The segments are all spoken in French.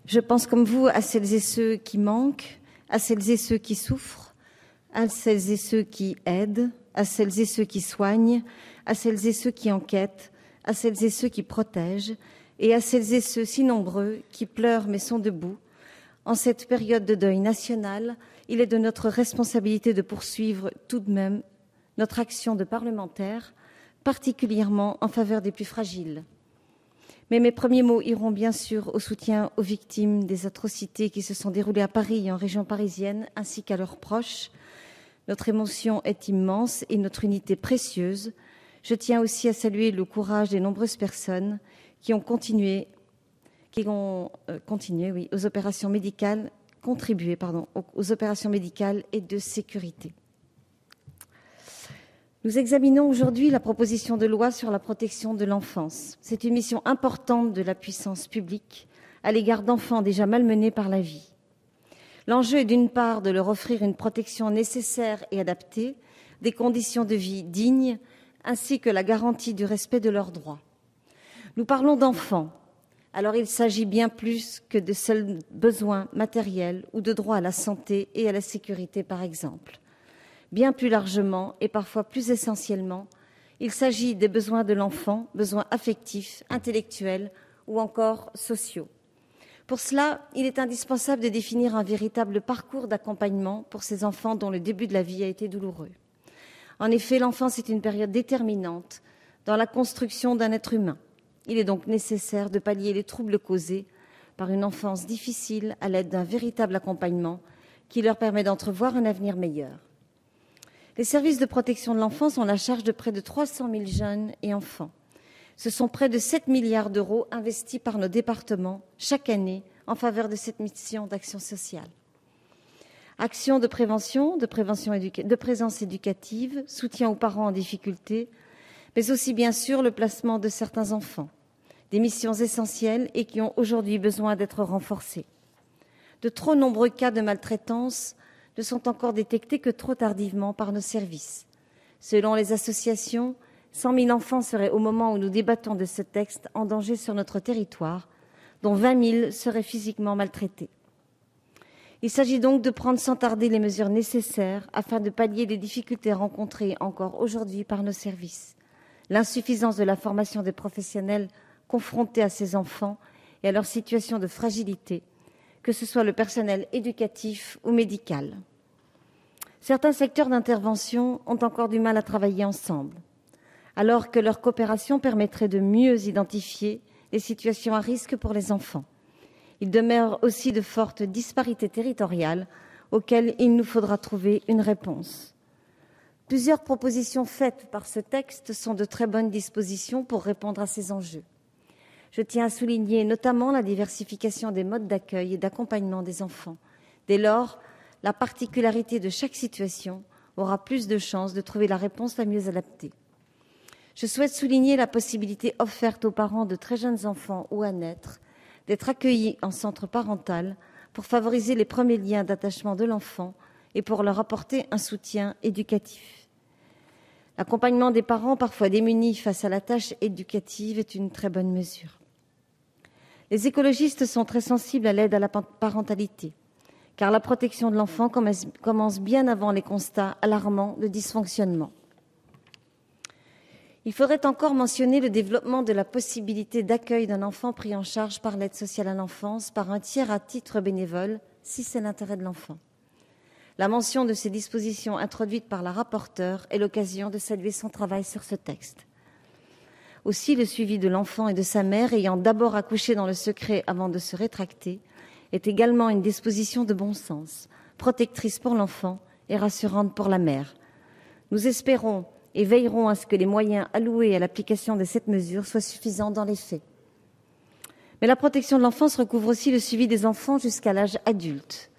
Je pense comme vous à celles et ceux qui manquent, à celles et ceux qui souffrent, à celles et ceux qui aident, à celles et ceux qui soignent, à celles et ceux qui enquêtent, à celles et ceux qui protègent, et à celles et ceux si nombreux qui pleurent mais sont debout. En cette période de deuil national, il est de notre responsabilité de poursuivre tout de même notre action de parlementaire, particulièrement en faveur des plus fragiles. Mais mes premiers mots iront bien sûr au soutien aux victimes des atrocités qui se sont déroulées à Paris et en région parisienne, ainsi qu'à leurs proches. Notre émotion est immense et notre unité précieuse. Je tiens aussi à saluer le courage des nombreuses personnes qui ont contribué aux opérations médicales et de sécurité. Nous examinons aujourd'hui la proposition de loi sur la protection de l'enfance. C'est une mission importante de la puissance publique à l'égard d'enfants déjà malmenés par la vie. L'enjeu est d'une part de leur offrir une protection nécessaire et adaptée, des conditions de vie dignes, ainsi que la garantie du respect de leurs droits. Nous parlons d'enfants, alors il s'agit bien plus que de seuls besoins matériels ou de droits à la santé et à la sécurité, par exemple. Bien plus largement et parfois plus essentiellement, il s'agit des besoins de l'enfant, besoins affectifs, intellectuels ou encore sociaux. Pour cela, il est indispensable de définir un véritable parcours d'accompagnement pour ces enfants dont le début de la vie a été douloureux. En effet, l'enfance est une période déterminante dans la construction d'un être humain. Il est donc nécessaire de pallier les troubles causés par une enfance difficile à l'aide d'un véritable accompagnement qui leur permet d'entrevoir un avenir meilleur. Les services de protection de l'enfance ont la charge de près de 300 000 jeunes et enfants. Ce sont près de 7 milliards d'euros investis par nos départements chaque année en faveur de cette mission d'action sociale. Actions de prévention, de présence éducative, soutien aux parents en difficulté, mais aussi bien sûr le placement de certains enfants, des missions essentielles et qui ont aujourd'hui besoin d'être renforcées. De trop nombreux cas de maltraitance ne sont encore détectés que trop tardivement par nos services. Selon les associations, 100 000 enfants seraient, au moment où nous débattons de ce texte, en danger sur notre territoire, dont 20 000 seraient physiquement maltraités. Il s'agit donc de prendre sans tarder les mesures nécessaires afin de pallier les difficultés rencontrées encore aujourd'hui par nos services. L'insuffisance de la formation des professionnels confrontés à ces enfants et à leur situation de fragilité, que ce soit le personnel éducatif ou médical. Certains secteurs d'intervention ont encore du mal à travailler ensemble, alors que leur coopération permettrait de mieux identifier les situations à risque pour les enfants. Il demeure aussi de fortes disparités territoriales auxquelles il nous faudra trouver une réponse. Plusieurs propositions faites par ce texte sont de très bonnes dispositions pour répondre à ces enjeux. Je tiens à souligner notamment la diversification des modes d'accueil et d'accompagnement des enfants. Dès lors, la particularité de chaque situation aura plus de chances de trouver la réponse la mieux adaptée. Je souhaite souligner la possibilité offerte aux parents de très jeunes enfants ou à naître d'être accueillis en centre parental pour favoriser les premiers liens d'attachement de l'enfant et pour leur apporter un soutien éducatif. L'accompagnement des parents, parfois démunis face à la tâche éducative, est une très bonne mesure. Les écologistes sont très sensibles à l'aide à la parentalité, car la protection de l'enfant commence bien avant les constats alarmants de dysfonctionnement. Il faudrait encore mentionner le développement de la possibilité d'accueil d'un enfant pris en charge par l'aide sociale à l'enfance par un tiers à titre bénévole, si c'est l'intérêt de l'enfant. La mention de ces dispositions introduites par la rapporteure est l'occasion de saluer son travail sur ce texte. Aussi, le suivi de l'enfant et de sa mère ayant d'abord accouché dans le secret avant de se rétracter est également une disposition de bon sens, protectrice pour l'enfant et rassurante pour la mère. Nous espérons et veillerons à ce que les moyens alloués à l'application de cette mesure soient suffisants dans les faits. Mais la protection de l'enfance recouvre aussi le suivi des enfants jusqu'à l'âge adulte.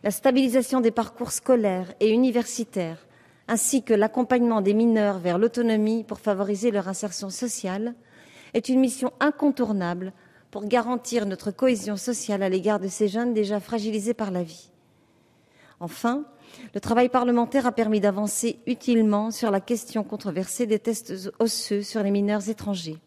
La stabilisation des parcours scolaires et universitaires, ainsi que l'accompagnement des mineurs vers l'autonomie pour favoriser leur insertion sociale, est une mission incontournable pour garantir notre cohésion sociale à l'égard de ces jeunes déjà fragilisés par la vie. Enfin, le travail parlementaire a permis d'avancer utilement sur la question controversée des tests osseux sur les mineurs étrangers.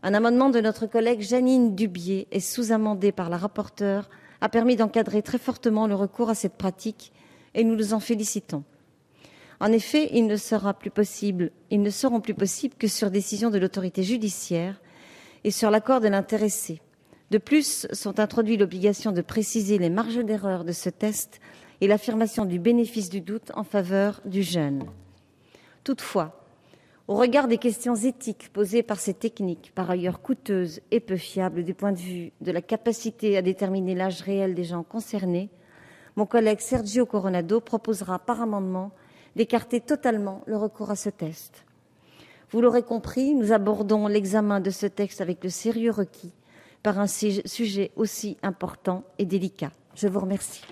Un amendement de notre collègue Jeanine Dubié et sous-amendé par la rapporteure a permis d'encadrer très fortement le recours à cette pratique et nous nous en félicitons. En effet, ils ne seront plus possibles que sur décision de l'autorité judiciaire et sur l'accord de l'intéressé. De plus, sont introduites l'obligation de préciser les marges d'erreur de ce test et l'affirmation du bénéfice du doute en faveur du jeune. Toutefois, au regard des questions éthiques posées par ces techniques, par ailleurs coûteuses et peu fiables du point de vue de la capacité à déterminer l'âge réel des gens concernés, mon collègue Sergio Coronado proposera par amendement d'écarter totalement le recours à ce test. Vous l'aurez compris, nous abordons l'examen de ce texte avec le sérieux requis par un sujet aussi important et délicat. Je vous remercie.